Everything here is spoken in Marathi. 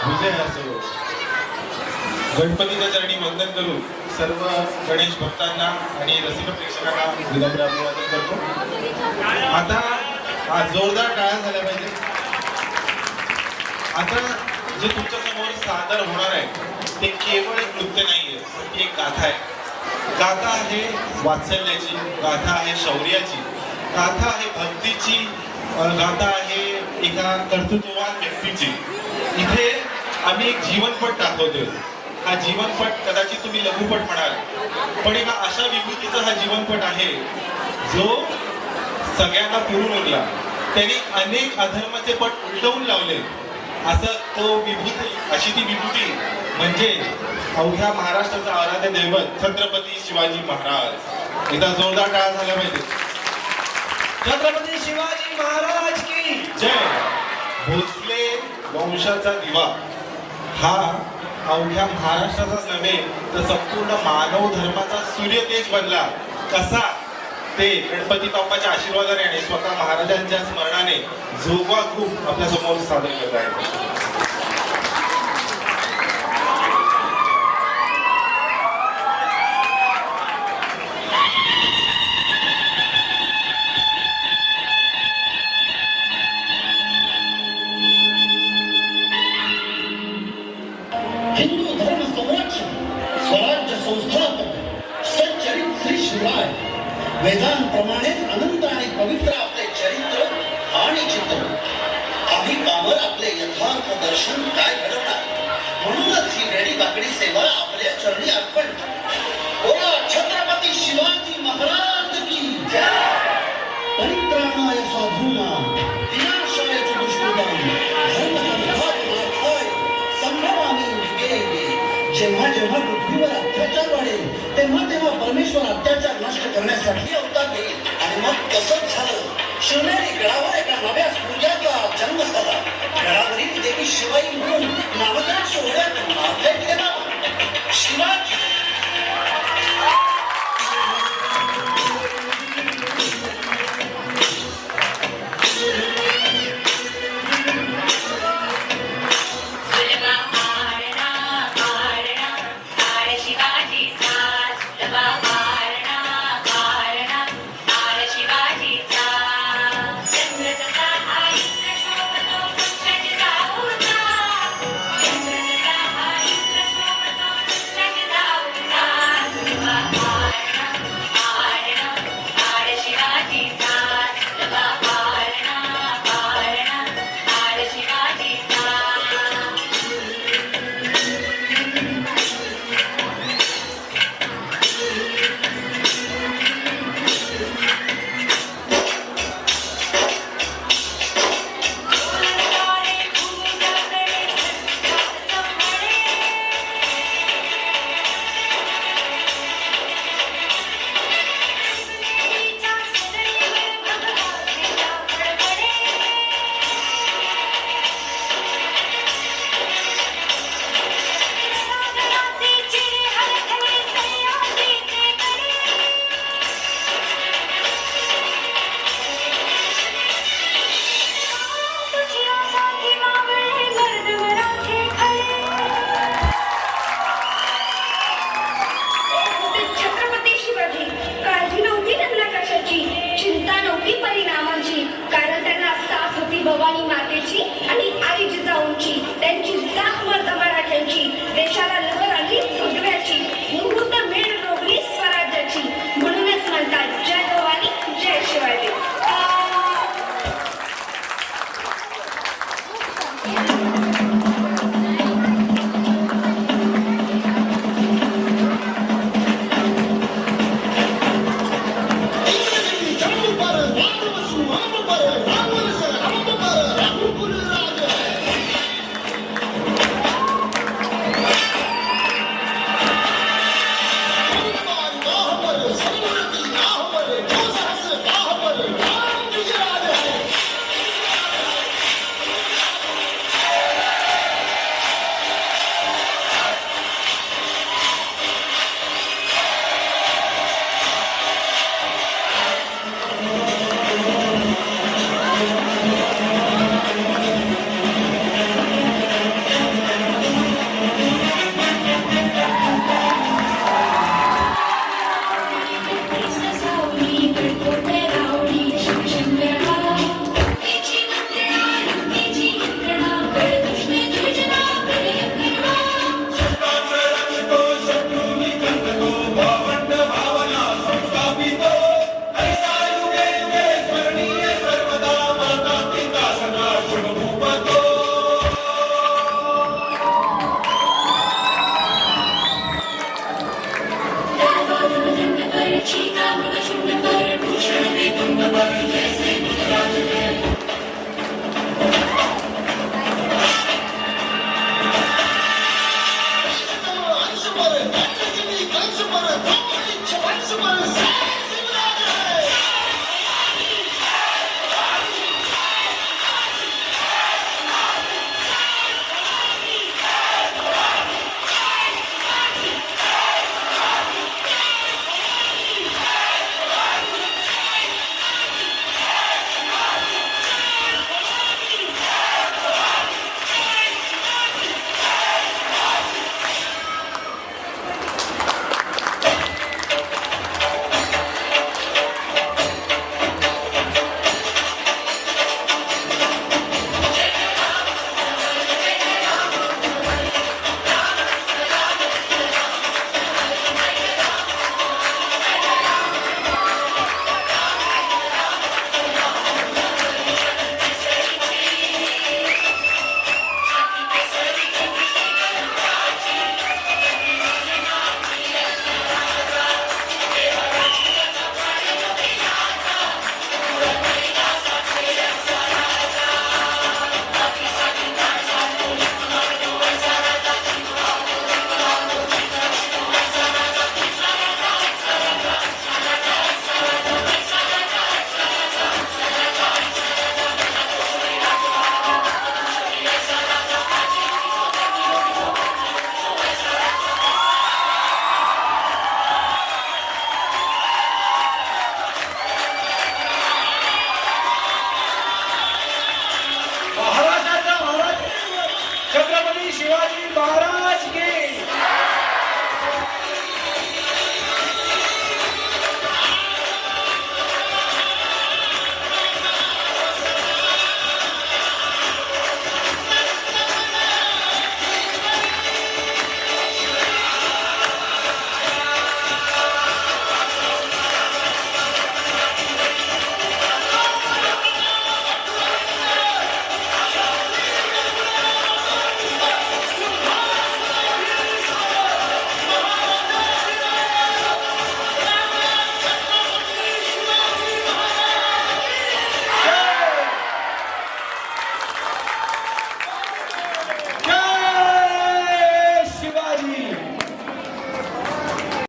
विजय असो. गणपतीच्या चरणी वंदन करून सर्व गणेश भक्तांना आणि रसिक प्रेक्षकांना विनम्र अभिवादन करतो. आता जोरदार टाळ्या झाल्या पाहिजे. आता जे तुमच्या समोर सादर होणार आहे ते केवळ एक नृत्य नाहीये, ती एक गाथा आहे. गाथा आहे वात्सल्याची, गाथा आहे शौर्याची, गाथा आहे भक्तीची, गाथा आहे एका कर्तृत्ववान व्यक्तीची. इथे आम्ही एक जीवनपट दाखवतोय. हा जीवनपट कदाचित तुम्ही लघुपट म्हणाल, पण एका अशा विभूतीचा हा जीवनपट आहे जो सगळ्यांना पुरून उरला. त्यांनी अनेक अधर्माचे पट उलटवून लावले. असं तो विभूती, अशी ती विभूती म्हणजे अवघ्या महाराष्ट्राचा आराध्य दैवत छत्रपती शिवाजी महाराज. एकदा जोरदार टाळ्या झाल्या पाहिजे. छत्रपती शिवाजी महाराज की जय. भोसले वंशाचा दिवा हा अवघ्या महाराष्ट्राचाच नव्हे तर संपूर्ण मानव धर्माचा सूर्यतेज बनला. कसा ते गणपती बाप्पाच्या आशीर्वादाने आणि स्वतः महाराजांच्या स्मरणाने जोगवा ग्रुप आपल्या समोर सादर करत आहे. हिंदू धर्म संरक्षण, स्वराज्य संस्थापक, सच्चरित श्री शिवराय. वेदांप्रमाणेच अनंत आणि पवित्र आपले चरित्र आणि चित्र. आम्ही कामर आपले यथार्थ दर्शन काय घडवणार. म्हणूनच ही वेडी बाकडी सेवा आपल्या चरणी अर्पण. बोला छत्रपती शिवाजी महाराज की जय. परित्राणाय साधूनां विनाशाय च दुष्कृतां धर्मसंस्थापनार्थाय संभवामि युगे युगे. जेव्हा जेव्हा पृथ्वीवर अत्याचार वाढेल तेव्हा तेव्हा परमेश्वर अत्याचार नष्ट करण्यासाठी अवतार देईल. आणि मग तसंच झालं. शिवनेरी गडावर एका नव्या सूर्याचा जन्म झाला. गडावरील देवी शिवाई म्हणून नामकरण सोहळ्यात नाव केला शिवाजी. बोल शिवराज! महाराजांचा महाराज छत्रपती शिवाजी महाराज की